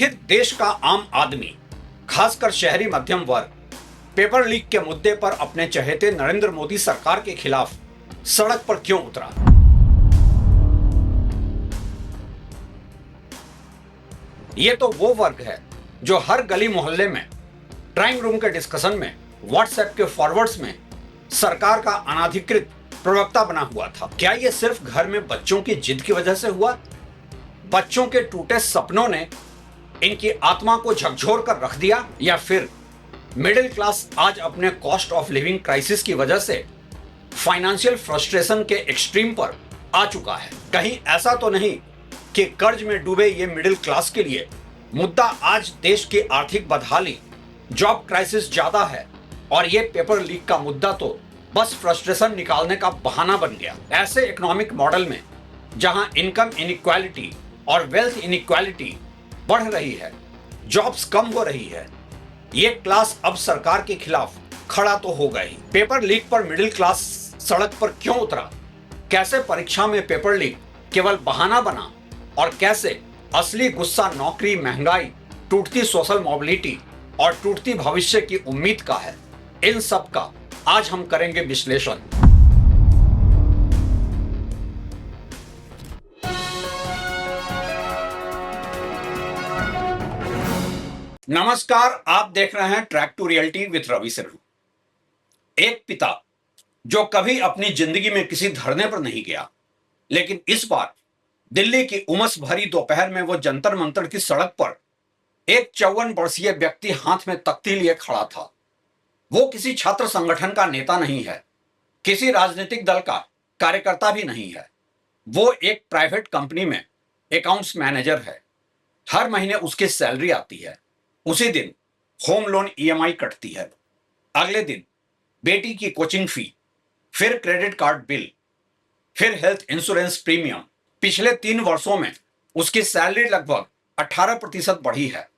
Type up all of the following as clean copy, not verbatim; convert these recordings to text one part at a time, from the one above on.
आखिर देश का आम आदमी, खासकर शहरी मध्यम वर्ग, पेपर लीक के मुद्दे पर अपने चहेते नरेंद्र मोदी सरकार के खिलाफ सड़क पर क्यों उतरा? ये तो वो वर्ग है जो हर गली मोहल्ले में, ड्राइंग रूम के डिस्कशन में, व्हाट्सएप के फॉरवर्ड्स में सरकार का अनाधिकृत प्रवक्ता बना हुआ था। क्या ये सिर्फ घर में बच्चों की जिद की वजह से हुआ? बच्चों के टूटे सपनों ने इनकी आत्मा को झकझोर कर रख दिया, या फिर मिडिल क्लास आज अपने कॉस्ट ऑफ लिविंग क्राइसिस की वजह से फाइनेंशियल फ्रस्ट्रेशन के एक्सट्रीम पर आ चुका है? कहीं ऐसा तो नहीं कि कर्ज में डूबे ये मिडिल क्लास के लिए मुद्दा आज देश की आर्थिक बदहाली, जॉब क्राइसिस ज्यादा है और ये पेपर लीक का मुद्दा तो बस फ्रस्ट्रेशन निकालने का बहाना बन गया? ऐसे इकोनॉमिक मॉडल में जहां इनकम इनइक्वालिटी और वेल्थ इनइक्वालिटी बढ़ रही है, जॉब्स कम हो रही है, ये क्लास अब सरकार के खिलाफ खड़ा तो होगा ही। पेपर लीक पर मिडिल क्लास सड़क पर क्यों उतरा? कैसे परीक्षा में पेपर लीक केवल बहाना बना और कैसे असली गुस्सा नौकरी, महंगाई, टूटती सोशल मोबिलिटी और टूटती भविष्य की उम्मीद का है? इन सब का आज हम करेंगे विश्लेषण। नमस्कार, आप देख रहे हैं track to reality with Ravi Sinha. एक पिता जो कभी अपनी जिंदगी में किसी धरने पर नहीं गया, लेकिन इस बार दिल्ली की उमस भरी दोपहर में वो जंतर मंतर की सड़क पर एक 54 वर्षीय व्यक्ति हाथ में तख्ती लिए खड़ा था। वो किसी छात्र संगठन का नेता नहीं है, किसी राजनीतिक दल का कार्यकर्ता भी नहीं है। वो एक प्राइवेट कंपनी में अकाउंट्स मैनेजर है। हर महीने उसकी सैलरी आती है। उसी दिन होम लोन ईएमआई कटती है। अगले दिन बेटी की कोचिंग फी, फिर क्रेडिट कार्ड बिल, फिर हेल्थ इंश्योरेंस प्रीमियम। पिछले 3 वर्षों में उसकी सैलरी लगभग 18% बढ़ी है,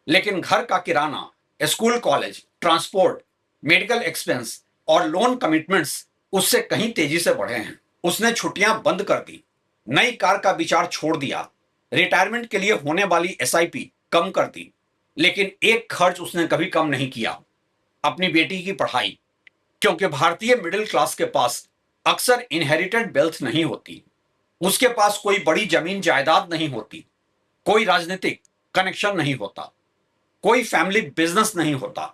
लेकिन घर का किराना, school college, transport, medical expense और लोन कमिटमेंट्स उससे कहीं तेजी से बढ़े हैं। उसने छुट्टियां बंद कर दी, नई कार का विचार छोड़ दिया, रिटायरमेंट के लिए होने वाली एसआईपी कम कर दी, लेकिन एक खर्च उसने कभी कम नहीं किया, अपनी बेटी की पढ़ाई। क्योंकि भारतीय मिडिल क्लास के पास अक्सर इनहेरिटेड वेल्थ नहीं होती, उसके पास कोई बड़ी जमीन जायदाद नहीं होती, कोई राजनीतिक कनेक्शन नहीं होता, कोई फैमिली बिजनेस नहीं होता।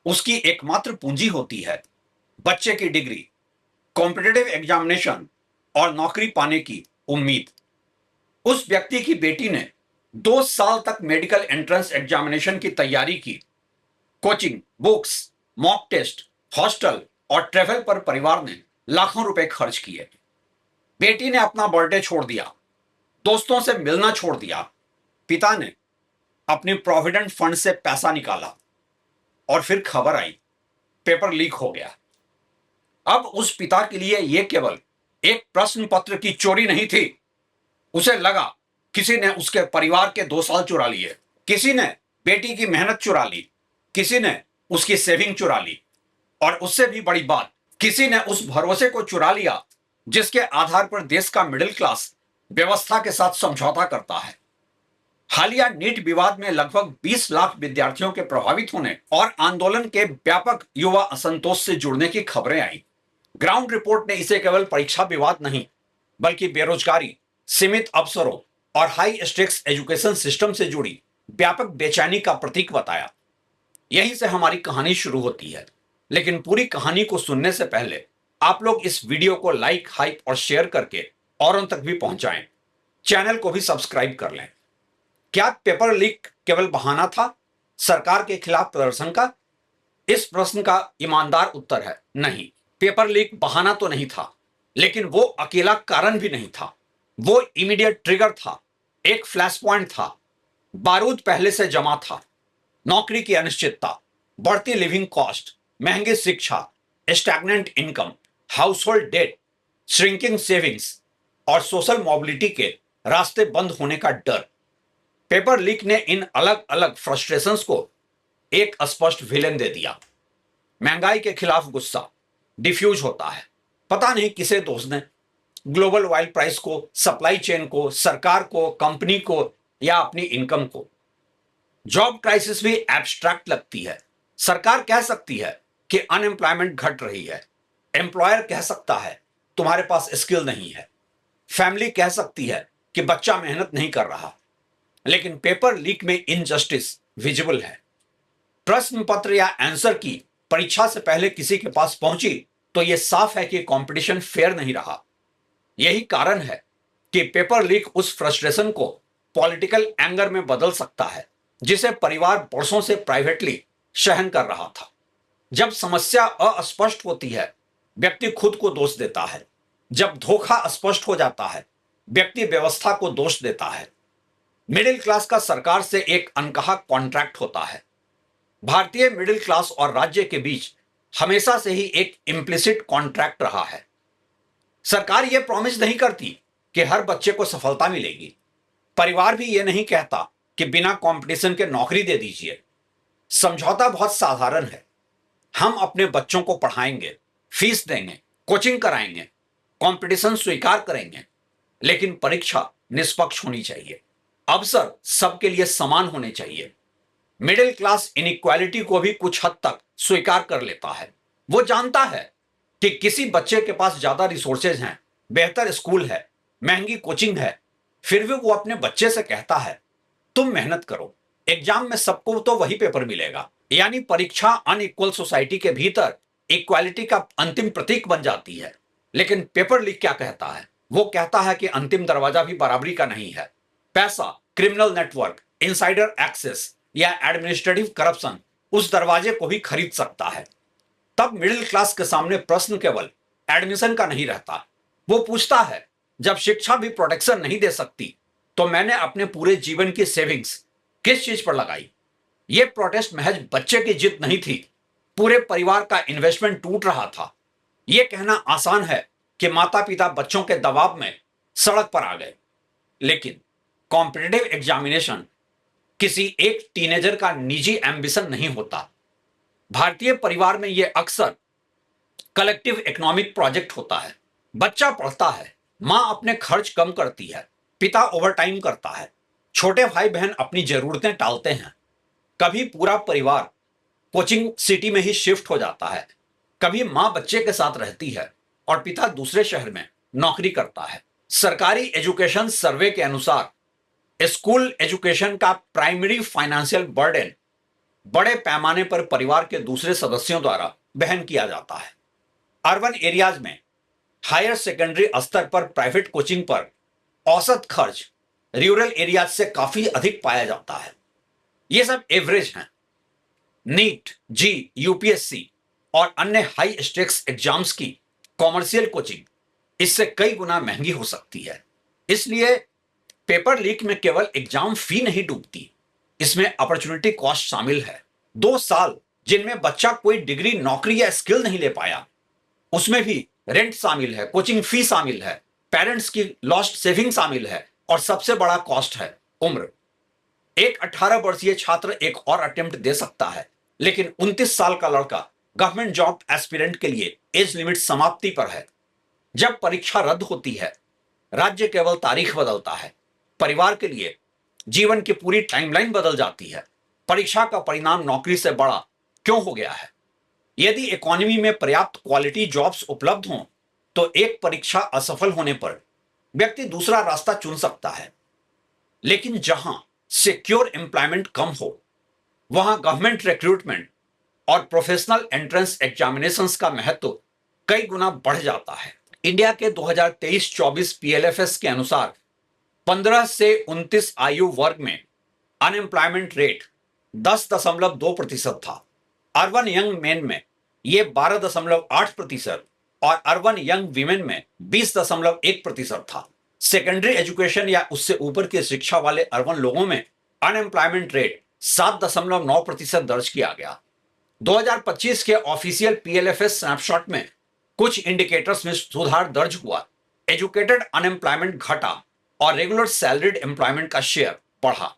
उसकी एकमात्र पूंजी होती है बच्चे की डिग्री, कॉम्पिटिटिव एग्जामिनेशन और नौकरी पाने की उम्मीद। उस व्यक्ति की बेटी ने 2 साल तक मेडिकल एंट्रेंस एग्जामिनेशन की तैयारी की। Coaching, books, mock test, hostel और ट्रेवल पर परिवार ने लाखों रुपए खर्च किए। बेटी ने अपना बर्थडे छोड़ दिया, दोस्तों से मिलना छोड़ दिया। पिता ने अपनी प्रोविडेंट फंड से पैसा निकाला और फिर खबर आई, पेपर लीक हो गया। अब उस पिता के लिए यह केवल एक प्रश्न पत्र की चोरी नहीं थी। उसे लगा किसी ने उसके परिवार के 2 साल चुरा लिए, किसी ने बेटी की मेहनत चुरा ली, किसी ने उसकी सेविंग चुरा ली, और उससे भी बड़ी बात, किसी ने उस भरोसे को चुरा लिया जिसके आधार पर देश का मिडिल क्लास व्यवस्था के साथ समझौता करता है। हालिया नीट विवाद में लगभग 20 लाख विद्यार्थियों के प्रभावित होने और आंदोलन के व्यापक युवा असंतोष से जुड़ने की खबरें आई। ग्राउंड रिपोर्ट ने इसे केवल परीक्षा विवाद नहीं, बल्कि बेरोजगारी, सीमित अवसरों और हाई स्टेक्स एजुकेशन सिस्टम से जुड़ी व्यापक बेचैनी का प्रतीक बताया। यहीं से हमारी कहानी शुरू होती है, लेकिन पूरी कहानी को सुनने से पहले आप लोग इस वीडियो को लाइक, हाइप और शेयर करके औरों तक भी पहुंचाएं। चैनल को भी सब्सक्राइब कर लें। क्या पेपर लीक केवल बहाना था सरकार के खिलाफ प्रदर्शन का? इस प्रश्न का ईमानदार उत्तर है नहीं। पेपर लीक बहाना तो नहीं था, लेकिन वो अकेला कारण भी नहीं था। वो इमीडिएट ट्रिगर था, एक फ्लैश पॉइंट था। बारूद पहले से जमा था। नौकरी की अनिश्चितता, बढ़ती लिविंग कॉस्ट, महंगी शिक्षा, stagnant income, household debt, shrinking savings और सोशल मोबिलिटी के रास्ते बंद होने का डर। पेपर लीक ने इन अलग अलग फ्रस्ट्रेशंस को एक स्पष्ट विलेन दे दिया। महंगाई के खिलाफ गुस्सा डिफ्यूज होता है, पता नहीं किसे दोष दें, ग्लोबल ऑयल प्राइस को, सप्लाई चेन को, सरकार को, कंपनी को या अपनी इनकम को। जॉब क्राइसिस भी एब्स्ट्रैक्ट लगती है। सरकार कह सकती है कि अनएम्प्लॉयमेंट घट रही है, एम्प्लॉयर कह सकता है तुम्हारे पास स्किल नहीं है, फैमिली कह सकती है कि बच्चा मेहनत नहीं कर रहा, लेकिन पेपर लीक में इनजस्टिस विजिबल है। प्रश्न पत्र या आंसर की परीक्षा से पहले किसी के पास पहुंची तो यह साफ है कि कंपटीशन फेयर नहीं रहा। यही कारण है कि पेपर लीक उस फ्रस्ट्रेशन को पॉलिटिकल एंगर में बदल सकता है जिसे परिवार वर्षों से प्राइवेटली सहन कर रहा था। जब समस्या अस्पष्ट होती है, व्यक्ति खुद को दोष देता है। जब धोखा स्पष्ट हो जाता है, व्यक्ति व्यवस्था को दोष देता है। मिडिल क्लास का सरकार से एक अनकहा कॉन्ट्रैक्ट होता है। भारतीय मिडिल क्लास और राज्य के बीच हमेशा से ही एक इम्प्लिसिट कॉन्ट्रैक्ट रहा है। सरकार यह प्रॉमिस नहीं करती कि हर बच्चे को सफलता मिलेगी। परिवार भी यह नहीं कहता कि बिना कंपटीशन के नौकरी दे दीजिए। समझौता बहुत साधारण है। हम अपने बच्चों को पढ़ाएंगे, फीस देंगे, कोचिंग कराएंगे, कंपटीशन स्वीकार करेंगे, लेकिन परीक्षा निष्पक्ष होनी चाहिए। अवसर सबके लिए समान होने चाहिए। मिडिल क्लास इनइक्वालिटी को भी कुछ हद तक स्वीकार कर लेता है। वो जानता है कि किसी बच्चे के पास ज्यादा रिसोर्सेज हैं, बेहतर स्कूल है, महंगी कोचिंग है, फिर भी वो अपने बच्चे से कहता है तुम मेहनत करो, एग्जाम में सबको तो वही पेपर मिलेगा। यानी परीक्षा अनइक्वल सोसाइटी के भीतर इक्वालिटी का अंतिम प्रतीक बन जाती है। लेकिन पेपर लीक क्या कहता है? वो कहता है कि अंतिम दरवाजा भी बराबरी का नहीं है। पैसा, क्रिमिनल नेटवर्क, इनसाइडर एक्सेस या एडमिनिस्ट्रेटिव करप्शन उस दरवाजे को भी खरीद सकता है। तब मिडिल क्लास के सामने प्रश्न केवल एडमिशन का नहीं रहता। वो पूछता है जब शिक्षा भी प्रोटेक्शन नहीं दे सकती तो मैंने अपने पूरे जीवन की सेविंग्स किस चीज पर लगाई? ये प्रोटेस्ट महज बच्चे की जिद नहीं थी, पूरे परिवार का इन्वेस्टमेंट टूट रहा था। यह कहना आसान है कि माता पिता बच्चों के दबाव में सड़क पर आ गए, लेकिन कॉम्पिटिटिव एग्जामिनेशन किसी एक टीनेजर का निजी एम्बिशन नहीं होता। भारतीय परिवार में यह अक्सर कलेक्टिव इकोनॉमिक प्रोजेक्ट होता है। बच्चा पढ़ता है, मां अपने खर्च कम करती है, पिता ओवरटाइम करता है, छोटे भाई बहन अपनी जरूरतें टालते हैं। कभी पूरा परिवार कोचिंग सिटी में ही शिफ्ट हो जाता है, कभी मां बच्चे के साथ रहती है और पिता दूसरे शहर में नौकरी करता है। सरकारी एजुकेशन सर्वे के अनुसार स्कूल एजुकेशन का प्राइमरी फाइनेंशियल बर्डन बड़े पैमाने पर परिवार के दूसरे सदस्यों द्वारा वहन किया जाता है। अर्बन एरियाज में हायर सेकेंडरी स्तर पर प्राइवेट कोचिंग पर औसत खर्च रूरल एरियाज से काफी अधिक पाया जाता है। ये सब एवरेज हैं। नीट, जी, यूपीएससी और अन्य हाई स्टेक्स एग्जाम्स की कॉमर्शियल कोचिंग इससे कई गुना महंगी हो सकती है। इसलिए पेपर लीक में केवल एग्जाम फी नहीं डूबती, इसमें अपॉर्चुनिटी कॉस्ट शामिल है। 2 साल जिनमें बच्चा कोई डिग्री, नौकरी या स्किल नहीं ले पाया, उसमें भी रेंट शामिल है, कोचिंग फी शामिल है, पेरेंट्स की लॉस्ट सेविंग शामिल है और सबसे बड़ा कॉस्ट है उम्र। एक 18 वर्षीय छात्र एक और अटेम्प्ट दे सकता है, लेकिन 29 साल का लड़का गवर्नमेंट जॉब एस्पिरेंट के लिए एज लिमिट समाप्ति पर है। जब परीक्षा रद्द होती है, राज्य केवल तारीख बदलता है, परिवार के लिए जीवन की पूरी टाइमलाइन बदल जाती है। परीक्षा का परिणाम नौकरी से बड़ा क्यों हो गया है? यदि इकोनॉमी में पर्याप्त क्वालिटी जॉब्स उपलब्ध हों तो एक परीक्षा असफल होने पर व्यक्ति दूसरा रास्ता चुन सकता है। लेकिन जहां सिक्योर एम्प्लॉयमेंट कम हो, वहां गवर्नमेंट रिक्रूटमेंट और प्रोफेशनल एंट्रेंस एग्जामिनेशंस का महत्व कई गुना बढ़ जाता है। इंडिया के 2023-24 पीएलएफएस के अनुसार 15 से 29 आयु वर्ग में अनएम्प्लॉयमेंट रेट 10.2% था। अर्बन यंग मेन में यह 12.8% और अर्बन यंग वीमेन में 20.1% था। सेकेंडरी एजुकेशन या उससे ऊपर की शिक्षा वाले अर्बन लोगों में अनएम्प्लॉयमेंट रेट 7.9% दर्ज किया गया। 2025 के ऑफिशियल पीएलएफएस स्नैपशॉट में कुछ इंडिकेटर्स में सुधार दर्ज हुआ। एजुकेटेड अनएम्प्लॉयमेंट घटा और रेगुलर सैलरीड एम्प्लॉयमेंट का शेयर बढ़ा।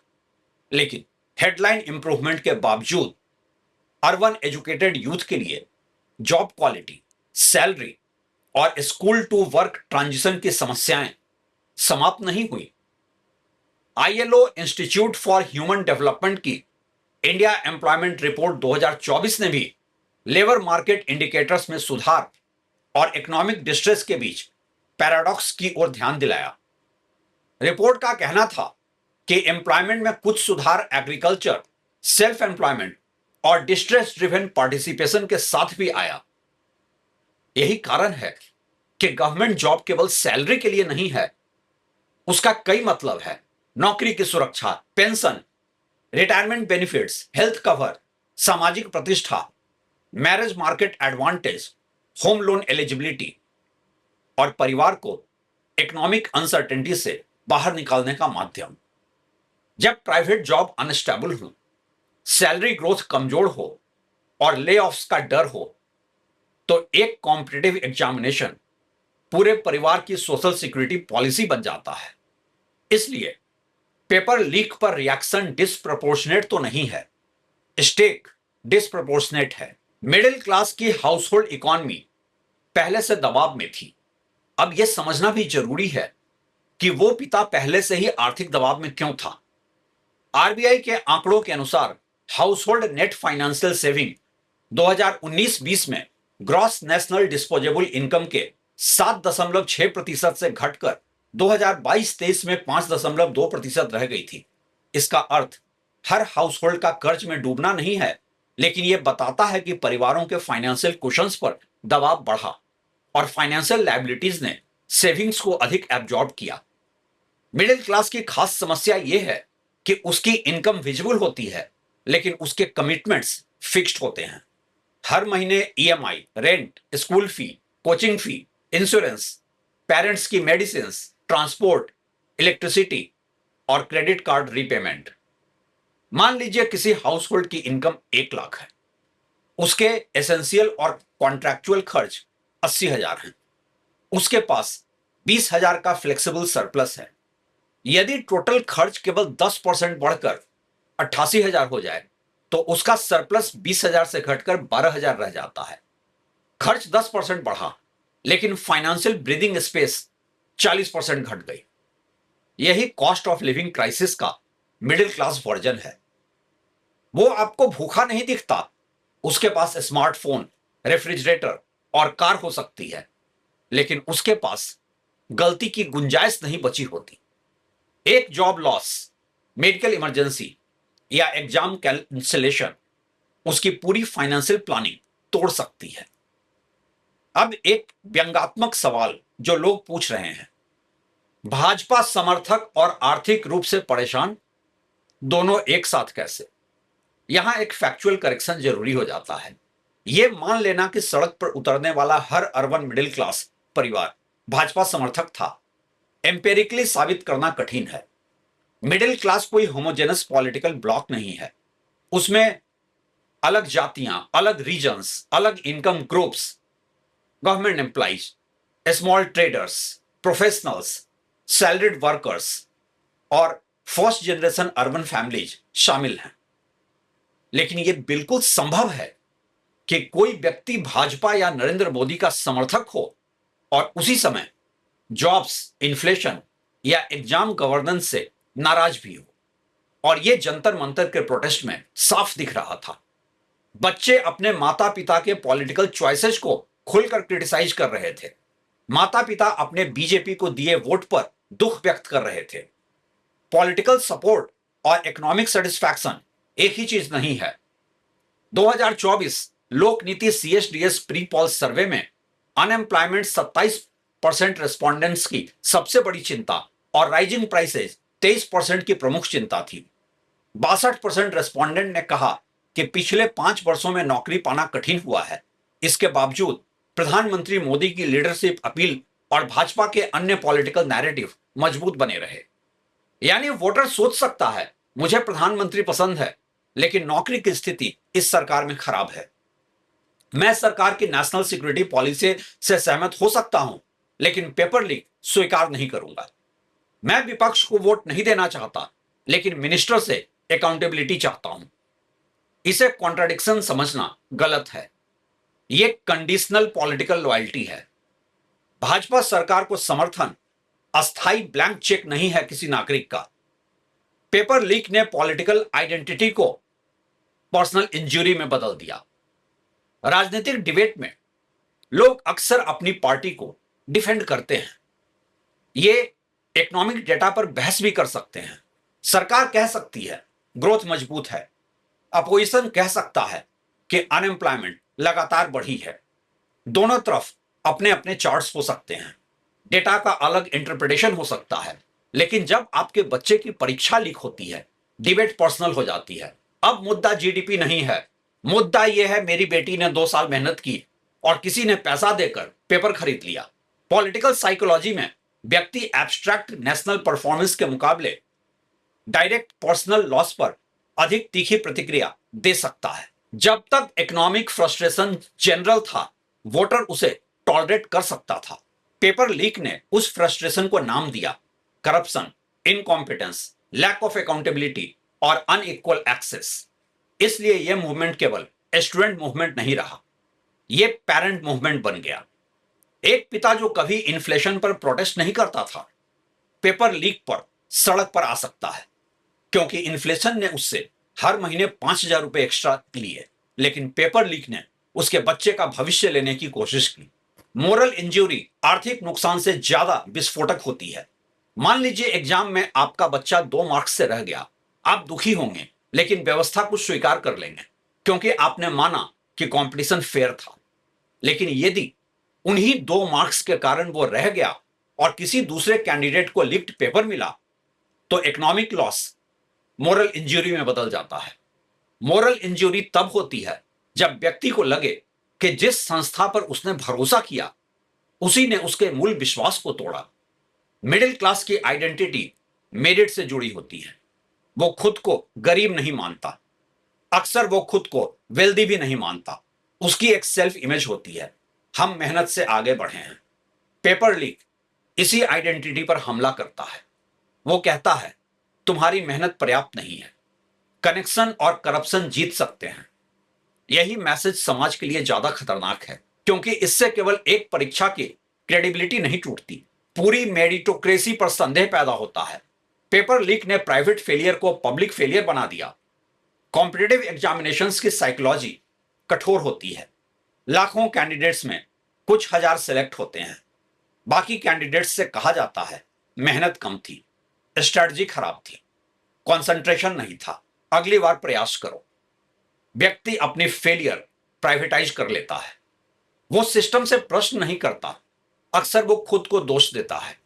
लेकिन हेडलाइन इंप्रूवमेंट के बावजूद अर्बन एजुकेटेड यूथ के लिए जॉब क्वालिटी, सैलरी और स्कूल टू वर्क ट्रांजिशन की समस्याएं समाप्त नहीं हुई। ILO institute for human development की इंडिया एम्प्लॉयमेंट रिपोर्ट 2024 ने भी लेबर मार्केट इंडिकेटर्स में सुधार और इकोनॉमिक डिस्ट्रेस के बीच पैराडॉक्स की ओर ध्यान दिलाया। रिपोर्ट का कहना था कि एम्प्लॉयमेंट में कुछ सुधार एग्रीकल्चर, सेल्फ एम्प्लॉयमेंट और डिस्ट्रेस ड्रिवन पार्टिसिपेशन के साथ भी आया। यही कारण है कि गवर्नमेंट जॉब केवल सैलरी के लिए नहीं है, उसका कई मतलब है। नौकरी की सुरक्षा, pension, retirement benefits, health cover, सामाजिक प्रतिष्ठा, marriage market advantage, home loan eligibility और परिवार को इकोनॉमिक अनसर्टेनिटी से बाहर निकालने का माध्यम। जब प्राइवेट जॉब अनस्टेबल हो, सैलरी ग्रोथ कमजोर हो और ले ऑफ्स का डर हो, तो एक कॉम्पिटिटिव एग्जामिनेशन पूरे परिवार की सोशल सिक्योरिटी पॉलिसी बन जाता है। इसलिए पेपर लीक पर रिएक्शन डिस्प्रपोर्शनेट तो नहीं है, स्टेक डिस्प्रपोर्शनेट है। मिडिल क्लास की हाउसहोल्ड इकोनॉमी पहले से दबाव में थी। अब यह समझना भी जरूरी है कि वो पिता पहले से ही आर्थिक दबाव में क्यों था। आरबीआई के आंकड़ों के अनुसार हाउसहोल्ड नेट फाइनेंशियल सेविंग 2019-20 में ग्रॉस नेशनल डिस्पोजेबल इनकम के 7.6% से घटकर 2022-23 में 5.2% रह गई थी। इसका अर्थ हर हाउसहोल्ड का कर्ज में डूबना नहीं है, लेकिन यह बताता है कि परिवारों के फाइनेंशियल कुशन्स पर दबाव बढ़ा और फाइनेंशियल लायबिलिटीज ने सेविंग्स को अधिक एब्जॉर्ब किया। मिडिल क्लास की खास समस्या यह है कि उसकी इनकम विजिबल होती है, लेकिन उसके कमिटमेंट्स फिक्स्ड होते हैं। हर महीने EMI, rent, school fee, coaching fee, insurance, parents की मेडिसिन, ट्रांसपोर्ट, इलेक्ट्रिसिटी और क्रेडिट कार्ड रीपेमेंट। मान लीजिए किसी हाउसहोल्ड की इनकम 1 लाख है, उसके एसेंशियल और कॉन्ट्रैक्चुअल खर्च 80,000 हैं, उसके पास 20,000 का फ्लेक्सिबल सरप्लस है। यदि टोटल खर्च केवल 10% बढ़कर 88,000 हो जाए, तो उसका सरप्लस 20,000 से घटकर 12,000 रह जाता है। खर्च 10% बढ़ा, लेकिन फाइनेंशियल ब्रीदिंग स्पेस 40% घट गई। यही कॉस्ट ऑफ लिविंग क्राइसिस का मिडिल क्लास वर्जन है। वो आपको भूखा नहीं दिखता, उसके पास स्मार्टफोन, रेफ्रिजरेटर और कार हो सकती है, लेकिन उसके पास गलती की गुंजाइश नहीं बची होती। एक जॉब लॉस, मेडिकल इमरजेंसी या एग्जाम कैंसिलेशन उसकी पूरी फाइनेंशियल प्लानिंग तोड़ सकती है। अब एक व्यंग्यात्मक सवाल जो लोग पूछ रहे हैं, भाजपा समर्थक और आर्थिक रूप से परेशान दोनों एक साथ कैसे? यहां एक फैक्चुअल करेक्शन जरूरी हो जाता है। यह मान लेना कि सड़क पर उतरने वाला हर अर्बन मिडिल क्लास परिवार भाजपा समर्थक था, एम्पेरिकली साबित करना कठिन है। मिडिल क्लास कोई होमोजेनस पॉलिटिकल ब्लॉक नहीं है। उसमें अलग जातियां, अलग रीजन्स, अलग income groups, government employees, small traders, professionals, salaried workers और फर्स्ट जनरेशन अर्बन फैमिलीज शामिल हैं। लेकिन यह बिल्कुल संभव है कि कोई व्यक्ति भाजपा या नरेंद्र मोदी का समर्थक हो और उसी समय जॉब्स, इन्फ्लेशन या एग्जाम गवर्नेंस से नाराज भी हो। और यह जंतर मंतर के प्रोटेस्ट में साफ दिख रहा था। बच्चे अपने माता पिता के पॉलिटिकल चॉइसेस को खुलकर क्रिटिसाइज कर रहे थे। माता पिता अपने बीजेपी को दिए वोट पर दुख व्यक्त कर रहे थे। पॉलिटिकल सपोर्ट और इकोनॉमिक सेटिस्फैक्शन एक ही चीज नहीं है। 2024 लोक नीति CSDS प्री पॉल सर्वे में अनएम्प्लॉयमेंट 27% रेस्पोंडेंट्स की सबसे बड़ी चिंता और राइजिंग प्राइसेस 23% की प्रमुख चिंता थी। 62% रेस्पोंडेंट ने कहा कि पिछले 5 वर्षों में नौकरी पाना कठिन हुआ है। इसके बावजूद प्रधानमंत्री मोदी की लीडरशिप अपील और भाजपा के अन्य पॉलिटिकल नैरेटिव मजबूत बने रहे। यानी वोटर सोच सकता है, मुझे प्रधानमंत्री पसंद है, लेकिन नौकरी की स्थिति इस सरकार में खराब है। मैं सरकार की नेशनल सिक्योरिटी पॉलिसी से सहमत हो सकता हूं, लेकिन पेपर लीक स्वीकार नहीं करूंगा। मैं विपक्ष को वोट नहीं देना चाहता, लेकिन मिनिस्टर से अकाउंटेबिलिटी चाहता हूं। इसे कॉन्ट्राडिक्शन समझना गलत है। यह कंडीशनल पॉलिटिकल लॉयल्टी है। भाजपा सरकार को समर्थन अस्थाई ब्लैंक चेक नहीं है किसी नागरिक का। पेपर लीक ने पॉलिटिकल आइडेंटिटी को पर्सनल इंजरी में बदल दिया। राजनीतिक डिबेट में लोग अक्सर अपनी पार्टी को डिफेंड करते हैं। ये इकोनॉमिक डेटा पर बहस भी कर सकते हैं। सरकार कह सकती है ग्रोथ मजबूत है, अपोजिशन कह सकता है कि अनएम्प्लॉयमेंट लगातार बढ़ी है। दोनों तरफ अपने अपने चार्ट्स हो सकते हैं, डेटा का अलग इंटरप्रिटेशन हो सकता है, लेकिन जब आपके बच्चे की परीक्षा लीक होती है, डिबेट पर्सनल हो जाती है। अब मुद्दा जीडीपी नहीं है, मुद्दा यह है मेरी बेटी ने 2 साल मेहनत की और किसी ने पैसा देकर पेपर खरीद लिया। पॉलिटिकल साइकोलॉजी में व्यक्ति एब्स्ट्रैक्ट नेशनल परफॉर्मेंस के मुकाबले डायरेक्ट पर्सनल लॉस पर अधिक तीखी प्रतिक्रिया दे सकता है। जब तक इकोनॉमिक फ्रस्ट्रेशन जनरल था, वोटर उसे टॉलरेट कर सकता था। पेपर लीक ने उस फ्रस्ट्रेशन को नाम दिया corruption, incompetence, lack of accountability और अनइक्वल एक्सेस। इसलिए यह मूवमेंट केवल स्टूडेंट मूवमेंट नहीं रहा, यह पेरेंट मूवमेंट बन गया। एक पिता जो कभी इन्फ्लेशन पर प्रोटेस्ट नहीं करता था, पेपर लीक पर सड़क पर आ सकता है, क्योंकि इन्फ्लेशन ने उससे हर महीने 5,000 रुपए एक्स्ट्रा लिए, लेकिन पेपर लीक ने उसके बच्चे का भविष्य लेने की कोशिश की। मोरल इंजरी आर्थिक नुकसान से ज्यादा विस्फोटक होती है। मान लीजिए एग्जाम में आपका बच्चा 2 मार्क्स से रह गया, आप दुखी होंगे, लेकिन व्यवस्था को स्वीकार कर लेंगे, क्योंकि आपने माना कि कंपटीशन फेयर था। लेकिन यदि उन्हीं 2 मार्क्स के कारण वो रह गया और किसी दूसरे कैंडिडेट को लीक्ड पेपर मिला, तो इकोनॉमिक लॉस मोरल इंजरी में बदल जाता है। मोरल इंजरी तब होती है जब व्यक्ति को लगे कि जिस संस्था पर उसने भरोसा किया, उसी ने उसके मूल विश्वास को तोड़ा। मिडिल क्लास की आइडेंटिटी मेरिट से जुड़ी होती है। वो खुद को गरीब नहीं मानता, अक्सर वो खुद को वेल्दी भी नहीं मानता। उसकी एक सेल्फ इमेज होती है, हम मेहनत से आगे बढ़े हैं। पेपर लीक इसी आइडेंटिटी पर हमला करता है। वो कहता है तुम्हारी मेहनत पर्याप्त नहीं है। कनेक्शन और करप्शन जीत सकते हैं। यही मैसेज समाज के लिए ज्यादा खतरनाक है, क्योंकि इससे केवल एक परीक्षा की क्रेडिबिलिटी नहीं टूटती, पूरी मेरिटोक्रेसी पर संदेह पैदा होता है। पेपर लीक ने प्राइवेट फेलियर को पब्लिक फेलियर बना दिया। कॉम्पिटिटिव एग्जामिनेशंस की साइकोलॉजी कठोर होती है। लाखों कैंडिडेट्स में कुछ हजार सेलेक्ट होते हैं। बाकी कैंडिडेट्स से कहा जाता है मेहनत कम थी, स्ट्रैटेजी खराब थी, कंसंट्रेशन नहीं था, अगली बार प्रयास करो। व्यक्ति अपनी फेलियर प्राइवेटाइज कर लेता है। वो सिस्टम से प्रश्न नहीं करता, अक्सर वो खुद को दोष देता है।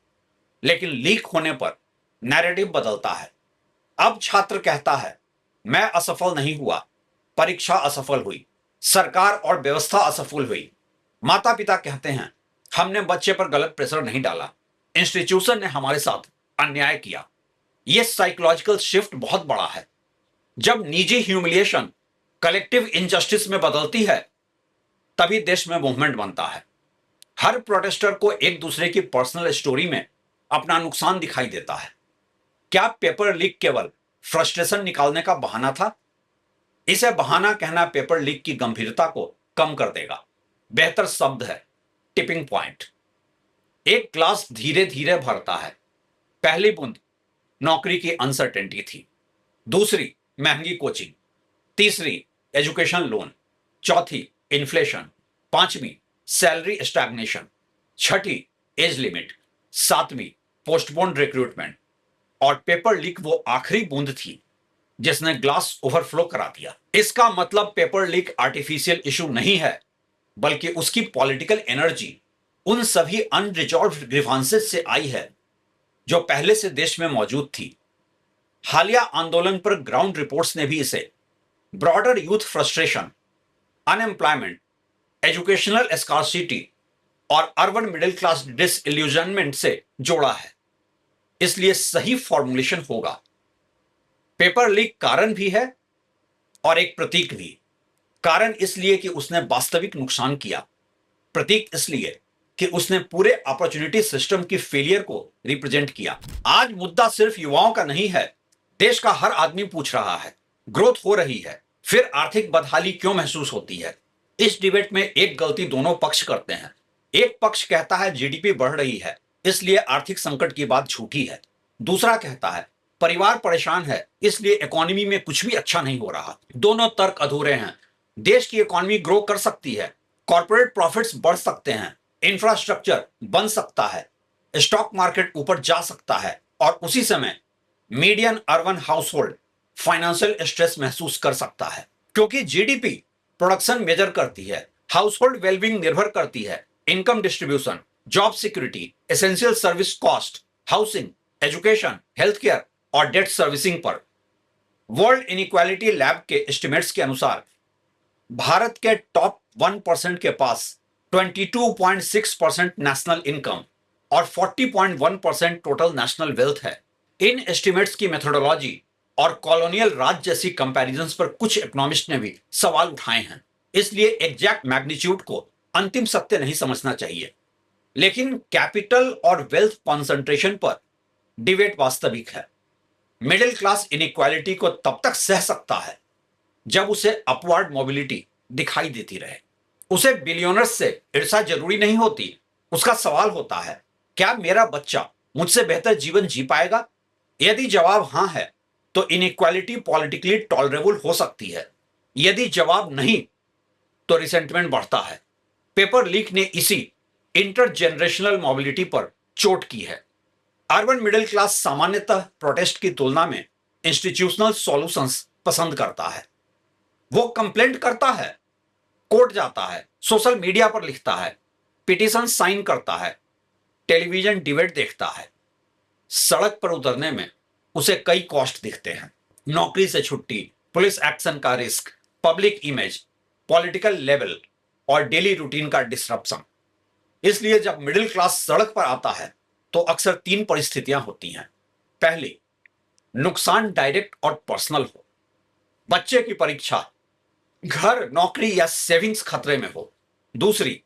लेकिन लीक होने पर नैरेटिव बदलता है। अब छात्र कहता है मैं असफल नहीं हुआ, परीक्षा असफल हुई, सरकार और व्यवस्था असफल हुई। माता पिता कहते हैं हमने बच्चे पर गलत प्रेशर नहीं डाला, इंस्टीट्यूशन ने हमारे साथ अन्याय किया। यह साइकोलॉजिकल शिफ्ट बहुत बड़ा है। जब निजी ह्यूमिलिएशन कलेक्टिव इनजस्टिस में बदलती है, तभी देश में मूवमेंट बनता है। हर प्रोटेस्टर को एक दूसरे की पर्सनल स्टोरी में अपना नुकसान दिखाई देता है। क्या पेपर लीक केवल फ्रस्ट्रेशन निकालने का बहाना था? इसे बहाना कहना पेपर लीक की गंभीरता को कम कर देगा। बेहतर शब्द है टिपिंग पॉइंट। एक ग्लास धीरे धीरे भरता है। पहली बूंद नौकरी की अनसर्टेनिटी थी, दूसरी महंगी कोचिंग, तीसरी एजुकेशन लोन, चौथी इन्फ्लेशन, पांचवी सैलरी स्टैग्नेशन, छठी एज लिमिट, सातवीं पोस्टपोन्ड रिक्रूटमेंट, और पेपर लीक वो आखिरी बूंद थी जिसने ग्लास ओवरफ्लो करा दिया। इसका मतलब पेपर लीक आर्टिफिशियल इशू नहीं है, बल्कि उसकी पॉलिटिकल एनर्जी उन सभी अनरिजॉल्व्ड ग्रीवांसेस से आई है जो पहले से देश में मौजूद थी। हालिया आंदोलन पर ग्राउंड रिपोर्ट्स ने भी इसे broader youth frustration, unemployment, educational scarcity और अर्बन मिडिल क्लास डिसइल्यूजनमेंट से जोड़ा है। इसलिए सही फॉर्मुलेशन होगा पेपर लीक कारण भी है और एक प्रतीक भी। कारण इसलिए कि उसने वास्तविक नुकसान किया, प्रतीक इसलिए कि उसने पूरे अपॉर्चुनिटी सिस्टम की फेलियर को रिप्रेजेंट किया। आज मुद्दा सिर्फ युवाओं का नहीं है, देश का हर आदमी पूछ रहा है ग्रोथ हो रही है, फिर आर्थिक बदहाली क्यों महसूस होती है? इस डिबेट में एक गलती दोनों पक्ष करते हैं। एक पक्ष कहता है जीडीपी बढ़ रही है, इसलिए आर्थिक संकट की बात झूठी है। दूसरा कहता है परिवार परेशान है, इसलिए इकोनॉमी में कुछ भी अच्छा नहीं हो रहा। दोनों तर्क अधूरे हैं। देश की इकोनॉमी ग्रो कर सकती है, कॉर्पोरेट प्रॉफिट्स बढ़ सकते हैं, इंफ्रास्ट्रक्चर बन सकता है, स्टॉक मार्केट ऊपर जा सकता है, और उसी समय median urban household financial stress महसूस कर सकता है। क्योंकि जीडीपी प्रोडक्शन मेजर करती है, हाउसहोल्ड वेलबींग निर्भर करती है income distribution, job security, essential service cost, housing, education, health care और डेट सर्विसिंग पर। वर्ल्ड इनइक्वालिटी लैब के एस्टिमेट्स के अनुसार भारत के टॉप 1% के पास 22.6% नेशनल इनकम और 40.1% टोटल नेशनल वेल्थ है। इन एस्टिमेट्स की मेथोडोलॉजी और कॉलोनियल राज जैसी कंपैरिजंस पर कुछ इकोनॉमिस्ट ने भी सवाल उठाए हैं। इसलिए एग्जैक्ट मैग्नीट्यूड को अंतिम सत्य नहीं समझना चाहिए, लेकिन कैपिटल और वेल्थ कॉन्सेंट्रेशन पर डिबेट वास्तविक है। मिडिल क्लास इनइक्वालिटी को तब तक सह सकता है जब उसे अपवर्ड मोबिलिटी दिखाई देती रहे। उसे बिलियनर्स से ईर्ष्या जरूरी नहीं होती। उसका सवाल होता है, क्या मेरा बच्चा मुझसे बेहतर जीवन जी पाएगा? यदि जवाब हां है तो इनइक्वालिटी पॉलिटिकली टॉलरेबल हो सकती है। यदि जवाब नहीं तो रिसेंटमेंट बढ़ता है। पेपर लीक ने इसी इंटरजेनरेशनल मोबिलिटी पर चोट की है। अर्बन मिडिल क्लास सामान्यतः प्रोटेस्ट की तुलना में इंस्टीट्यूशनल सॉल्यूशंस पसंद करता है। वो कंप्लेंट करता है, कोर्ट जाता है, सोशल मीडिया पर लिखता है, पिटीशन साइन करता है, टेलीविजन डिबेट देखता है। सड़क पर उतरने में उसे कई कॉस्ट दिखते हैं, नौकरी से छुट्टी, पुलिस एक्शन का risk, public image, political level और डेली रूटीन का डिसरप्शन। इसलिए जब मिडिल क्लास सड़क पर आता है तो अक्सर 3 परिस्थितियां होती हैं। पहली, नुकसान डायरेक्ट और पर्सनल हो, बच्चे की परीक्षा, घर, नौकरी या सेविंग्स खतरे में हो। दूसरी,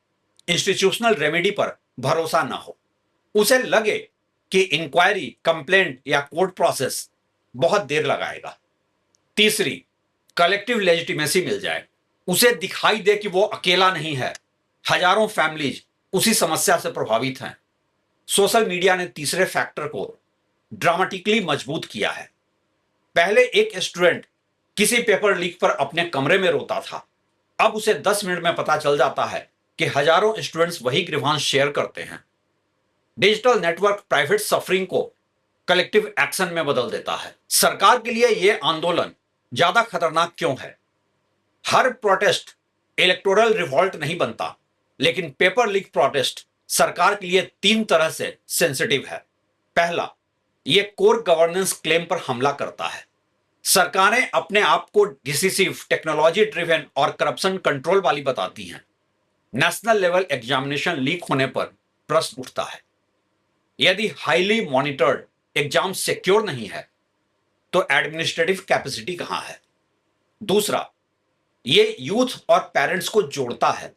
इंस्टीट्यूशनल रेमेडी पर भरोसा ना हो, उसे लगे कि इंक्वायरी, कंप्लेंट या कोर्ट प्रोसेस बहुत देर लगाएगा। तीसरी, कलेक्टिव लेजिटिमेसी मिल जाए, उसे दिखाई दे कि वो अकेला नहीं है, हजारों फैमिलीज उसी समस्या से प्रभावित हैं। सोशल मीडिया ने तीसरे फैक्टर को ड्रामेटिकली मजबूत किया है। पहले एक स्टूडेंट किसी पेपर लीक पर अपने कमरे में रोता था, अब उसे 10 मिनट में पता चल जाता है कि हजारों स्टूडेंट्स वही ग्रीवांस शेयर करते हैं। डिजिटल नेटवर्क प्राइवेट सफरिंग को कलेक्टिव एक्शन में बदल देता है। सरकार के लिए यह आंदोलन ज्यादा खतरनाक क्यों है? हर प्रोटेस्ट इलेक्टोरल रिवॉल्ट नहीं बनता, लेकिन पेपर लीक प्रोटेस्ट सरकार के लिए 3 तरह से सेंसिटिव है। पहला, यह कोर गवर्नेंस क्लेम पर हमला करता है। सरकारें अपने आप को डिसिसिव, टेक्नोलॉजी ड्रिवन और करप्शन कंट्रोल वाली बताती हैं। नेशनल लेवल एग्जामिनेशन लीक होने पर प्रश्न उठता है, यदि हाईली मॉनिटर्ड एग्जाम सिक्योर नहीं है तो एडमिनिस्ट्रेटिव कैपेसिटी कहां है? दूसरा, ये यूथ और पेरेंट्स को जोड़ता है।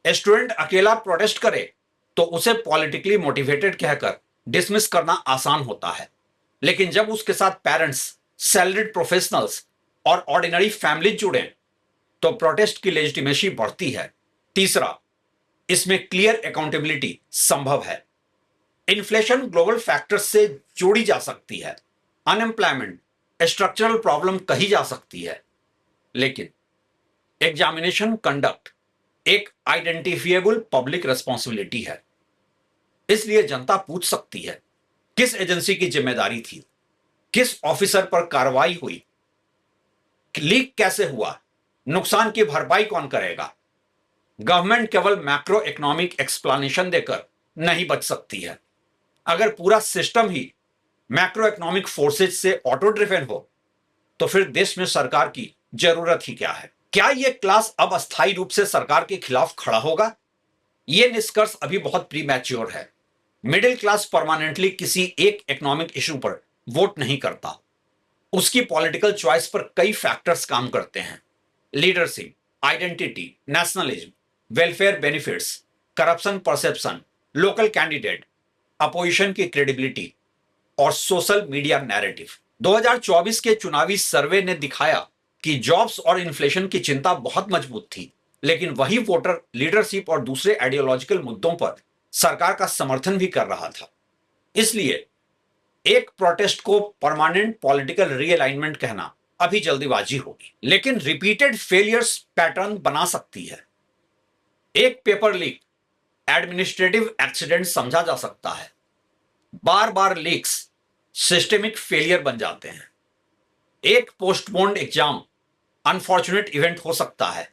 स्टूडेंट अकेला प्रोटेस्ट करे तो उसे पॉलिटिकली मोटिवेटेड कहकर डिसमिस करना आसान होता है, लेकिन जब उसके साथ पेरेंट्स, सैलरीड प्रोफेशनल्स और ऑर्डिनरी फैमिली जुड़े तो प्रोटेस्ट की लेजिटिमेसी बढ़ती है। तीसरा, इसमें क्लियर अकाउंटेबिलिटी संभव है। इन्फ्लेशन ग्लोबल फैक्टर्स से जोड़ी जा सकती है, अनएम्प्लॉयमेंट स्ट्रक्चरल प्रॉब्लम कही जा सकती है, लेकिन एग्जामिनेशन कंडक्ट एक आइडेंटिफिएबल पब्लिक रिस्पॉन्सिबिलिटी है। इसलिए जनता पूछ सकती है, किस एजेंसी की जिम्मेदारी थी, किस ऑफिसर पर कार्रवाई हुई, लीक कैसे हुआ, नुकसान की भरपाई कौन करेगा? गवर्नमेंट केवल मैक्रो इकोनॉमिक एक्सप्लेनेशन देकर नहीं बच सकती है। अगर पूरा सिस्टम ही मैक्रो इकोनॉमिक फोर्सेज से ऑटो ड्रिवन हो तो फिर देश में सरकार की जरूरत ही क्या है? क्या यह क्लास अब अस्थायी रूप से सरकार के खिलाफ खड़ा होगा? यह निष्कर्ष अभी बहुत प्रीमैच्योर है। मिडिल क्लास परमानेंटली किसी एक इकोनॉमिक इशू पर वोट नहीं करता। उसकी पॉलिटिकल चॉइस पर कई फैक्टर्स काम करते हैं, leadership, identity, nationalism, welfare benefits, corruption perception, local candidate, opposition की क्रेडिबिलिटी और सोशल मीडिया नैरेटिव। 2024 के चुनावी सर्वे ने दिखाया कि जॉब्स और इन्फ्लेशन की चिंता बहुत मजबूत थी, लेकिन वही वोटर लीडरशिप और दूसरे आइडियोलॉजिकल मुद्दों पर सरकार का समर्थन भी कर रहा था। इसलिए एक प्रोटेस्ट को परमानेंट पॉलिटिकल रीअलाइनमेंट कहना अभी जल्दीबाजी होगी, लेकिन रिपीटेड फेलियर्स पैटर्न बना सकती है। एक पेपर लीक एडमिनिस्ट्रेटिव एक्सीडेंट समझा जा सकता है, बार बार लीक्स सिस्टेमिक फेलियर बन जाते हैं। एक पोस्टपोन्ड एग्जाम अनफॉर्चुनेट इवेंट हो सकता है,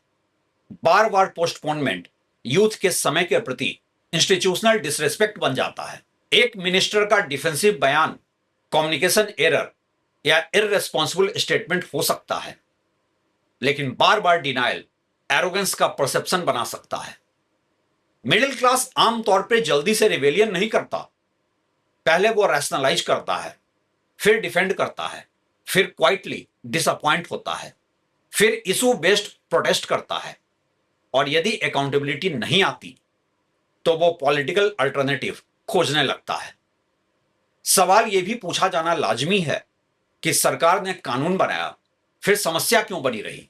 बार बार पोस्टपोनमेंट यूथ के समय के प्रति इंस्टीट्यूशनल डिसरेस्पेक्ट बन जाता है। एक मिनिस्टर का डिफेंसिव बयान कम्युनिकेशन एरर या इररेस्पॉन्सिबल स्टेटमेंट हो सकता है, लेकिन बार बार डिनायल एरोगेंस का परसेप्शन बना सकता है। मिडिल क्लास आमतौर पर जल्दी से रिवेलियन नहीं करता, पहले वो रैशनलाइज करता है, फिर डिफेंड करता है, फिर क्वाइटली डिसअपॉइंट होता है, फिर इशू बेस्ड प्रोटेस्ट करता है, और यदि अकाउंटेबिलिटी नहीं आती तो वो पॉलिटिकल अल्टरनेटिव खोजने लगता है। सवाल यह भी पूछा जाना लाजमी है कि सरकार ने कानून बनाया, फिर समस्या क्यों बनी रही?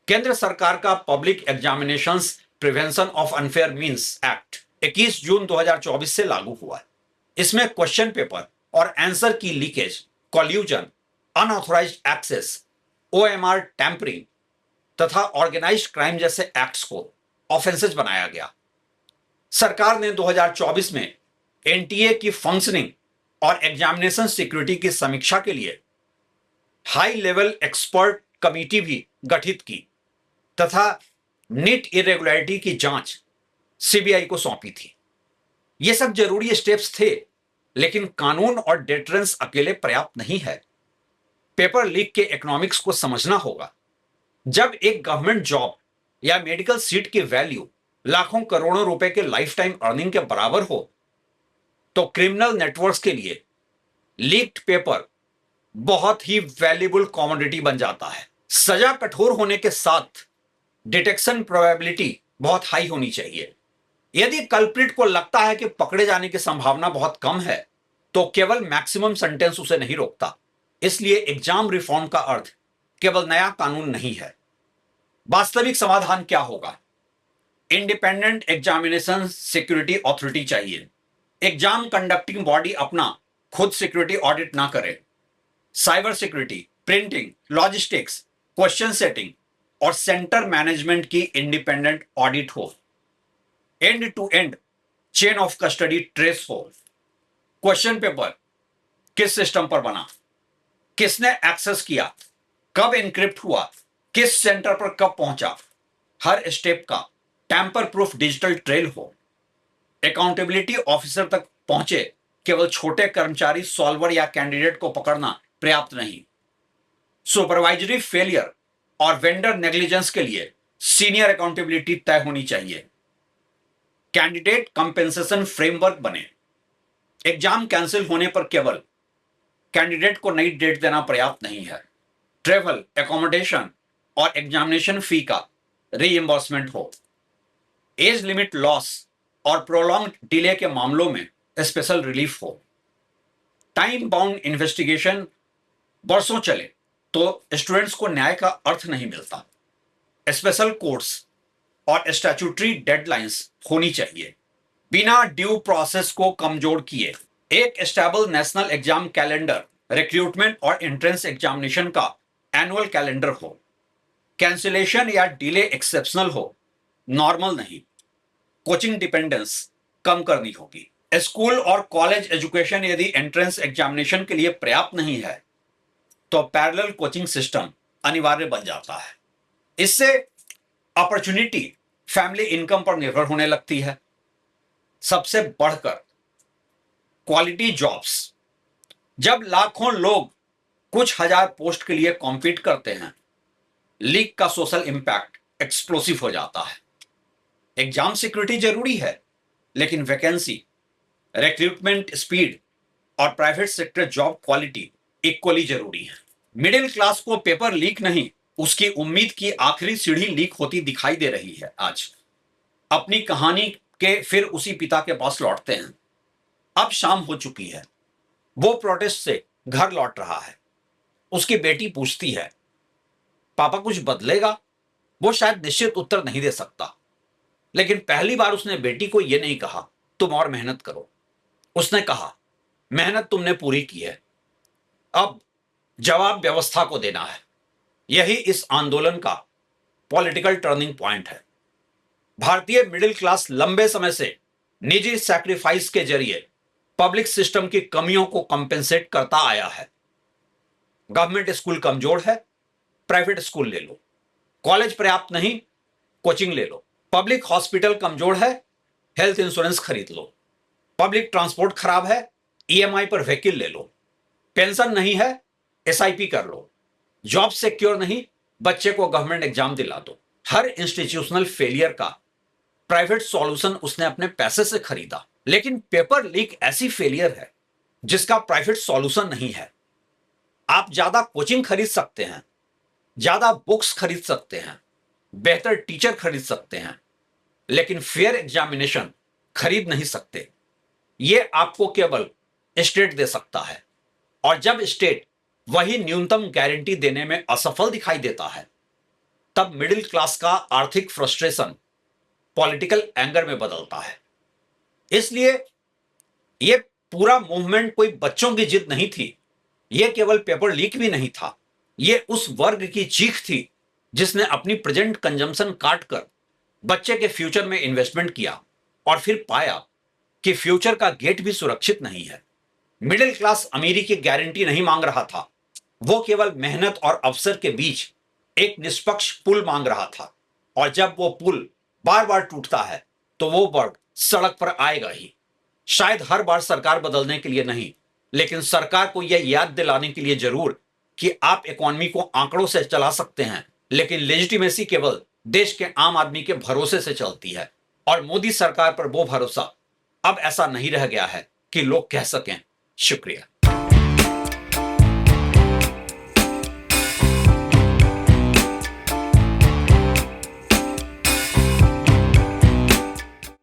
केंद्र सरकार का public examinations prevention of unfair means act 21 जून 2024 से लागू हुआ है। इसमें क्वेश्चन पेपर और आंसर की leakage, collusion, unauthorised access, OMR tampering तथा ऑर्गेनाइज्ड क्राइम जैसे एक्ट्स को ऑफेंसेस बनाया गया। सरकार ने 2024 में एनटीए की फंक्शनिंग और एग्जामिनेशन सिक्योरिटी की समीक्षा के लिए हाई लेवल एक्सपर्ट कमेटी भी गठित की तथा नीट इरेगुलरिटी की जांच सीबीआई को सौंपी थी। ये सब जरूरी स्टेप्स थे, लेकिन कानून और डेटरेंस अकेले पर्याप्त नहीं है। पेपर लीक के इकोनॉमिक्स को समझना होगा। जब एक गवर्नमेंट जॉब या मेडिकल सीट की वैल्यू लाखों करोड़ों रुपए के लाइफ टाइम अर्निंग के बराबर हो, तो क्रिमिनल नेटवर्क्स के लिए लीक्ड पेपर बहुत ही वैल्यूएबल कमोडिटी बन जाता है। सजा कठोर होने के साथ डिटेक्शन प्रोबेबिलिटी बहुत हाई होनी चाहिए। यदि कल्प्रिट को लगता है कि पकड़े जाने की संभावना बहुत कम है, तो केवल मैक्सिमम सेंटेंस उसे नहीं रोकता। इसलिए एग्जाम रिफॉर्म का अर्थ केवल नया कानून नहीं है। वास्तविक समाधान क्या होगा? इंडिपेंडेंट एग्जामिनेशन सिक्योरिटी अथॉरिटी चाहिए। एग्जाम कंडक्टिंग बॉडी अपना खुद सिक्योरिटी ऑडिट ना करे। Cyber security, printing, logistics, question setting और सेंटर मैनेजमेंट की इंडिपेंडेंट ऑडिट हो। End to end chain of custody trace हो। क्वेश्चन पेपर किस सिस्टम पर बना, किसने एक्सेस किया, कब एनक्रिप्ट हुआ, किस सेंटर पर कब पहुंचा, हर स्टेप का टैंपर प्रूफ डिजिटल ट्रेल हो। अकाउंटेबिलिटी ऑफिसर तक पहुंचे केवल छोटे कर्मचारी, सॉल्वर या कैंडिडेट को पकड़ना पर्याप्त नहीं। सुपरवाइजरी फेलियर और वेंडर नेग्लिजेंस के लिए सीनियर अकाउंटेबिलिटी तय होनी चाहिए। कैंडिडेट कंपेंसेशन फ्रेमवर्क बने। एग्जाम कैंसिल होने पर केवल कैंडिडेट को नई डेट देना पर्याप्त नहीं है। ट्रेवल, एकोमोडेशन और एग्जामिनेशन फी का रीइंबर्समेंट हो। एज लिमिट लॉस और प्रोलॉन्ग डिले के मामलों में स्पेशल रिलीफ हो। टाइम बाउंड इन्वेस्टिगेशन वर्षों चले तो स्टूडेंट्स को न्याय का अर्थ नहीं मिलता। स्पेशल कोर्ट्स और स्टैट्यूटरी डेडलाइंस होनी चाहिए, बिना ड्यू प्रोसेस को कमजोर किए। एक stable national exam calendar, recruitment और एंट्रेंस एग्जामिनेशन का एनुअल कैलेंडर हो। कैंसिलेशन या डिले एक्सेप्शनल हो, नॉर्मल नहीं। कोचिंग डिपेंडेंस कम करनी होगी। स्कूल और कॉलेज एजुकेशन यदि एंट्रेंस एग्जामिनेशन के लिए पर्याप्त नहीं है, तो पैरेलल कोचिंग सिस्टम अनिवार्य बन जाता है। इससे अपॉर्चुनिटी फैमिली इनकम पर निर्भर होने लगती है। सबसे बढ़कर क्वालिटी जॉब्स। जब लाखों लोग कुछ हजार पोस्ट के लिए कॉम्पीट करते हैं, लीक का सोशल इंपैक्ट एक्सप्लोसिव हो जाता है। एग्जाम सिक्योरिटी जरूरी है, लेकिन वैकेंसी, रिक्रूटमेंट स्पीड और private sector job quality equally जरूरी है। मिडिल क्लास को पेपर लीक नहीं, उसकी उम्मीद की आखिरी सीढ़ी लीक होती दिखाई दे रही है। आज अपनी कहानी के फिर उसी पिता के पास लौटते हैं। अब शाम हो चुकी है, वो प्रोटेस्ट से घर लौट रहा है। उसकी बेटी पूछती है, पापा कुछ बदलेगा? वो शायद निश्चित उत्तर नहीं दे सकता, लेकिन पहली बार उसने बेटी को यह नहीं कहा तुम और मेहनत करो। उसने कहा, मेहनत तुमने पूरी की है, अब जवाब व्यवस्था को देना है। यही इस आंदोलन का पॉलिटिकल टर्निंग पॉइंट है। भारतीय मिडिल क्लास लंबे समय से निजी सैक्रिफाइस के जरिए पब्लिक सिस्टम की कमियों को कंपेंसेट करता आया है। गवर्नमेंट स्कूल कमजोर है, प्राइवेट स्कूल ले लो। कॉलेज पर्याप्त नहीं, कोचिंग ले लो। पब्लिक हॉस्पिटल कमजोर है, हेल्थ इंश्योरेंस खरीद लो। पब्लिक ट्रांसपोर्ट खराब है, ईएमआई पर व्हीकल ले लो। पेंशन नहीं है, एसआईपी कर लो। जॉब सिक्योर नहीं, बच्चे को गवर्नमेंट एग्जाम दिला दो। हर इंस्टीट्यूशनल फेलियर का प्राइवेट सॉल्यूशन उसने अपने पैसे से खरीदा। लेकिन पेपर लीक ऐसी फेलियर है जिसका प्राइवेट सॉल्यूशन नहीं है। आप ज्यादा कोचिंग खरीद सकते हैं, ज्यादा बुक्स खरीद सकते हैं, बेहतर टीचर खरीद सकते हैं, लेकिन फेयर एग्जामिनेशन खरीद नहीं सकते। यह आपको केवल स्टेट दे सकता है, और जब स्टेट वही न्यूनतम गारंटी देने में असफल दिखाई देता है, तब मिडिल क्लास का आर्थिक फ्रस्ट्रेशन पॉलिटिकल एंगर में बदलता है। इसलिए यह पूरा मूवमेंट कोई बच्चों की जिद नहीं थी, यह केवल पेपर लीक भी नहीं था। यह उस वर्ग की चीख थी जिसने अपनी प्रेजेंट कंजम्पशन काट कर बच्चे के फ्यूचर में इन्वेस्टमेंट किया और फिर पाया कि फ्यूचर का गेट भी सुरक्षित नहीं है। मिडिल क्लास अमीरी की गारंटी नहीं मांग रहा था, वो केवल मेहनत और अवसर के बीच एक निष्पक्ष पुल मांग रहा था। और जब वो पुल बार बार टूटता है तो वो वर्ग सड़क पर आएगा ही। शायद हर बार सरकार बदलने के लिए नहीं, लेकिन सरकार को यह याद दिलाने के लिए जरूर कि आप इकोनॉमी को आंकड़ों से चला सकते हैं, लेकिन लेजिटिमेसी केवल देश के आम आदमी के भरोसे से चलती है। और मोदी सरकार पर वो भरोसा अब ऐसा नहीं रह गया है कि लोग कह सकें शुक्रिया।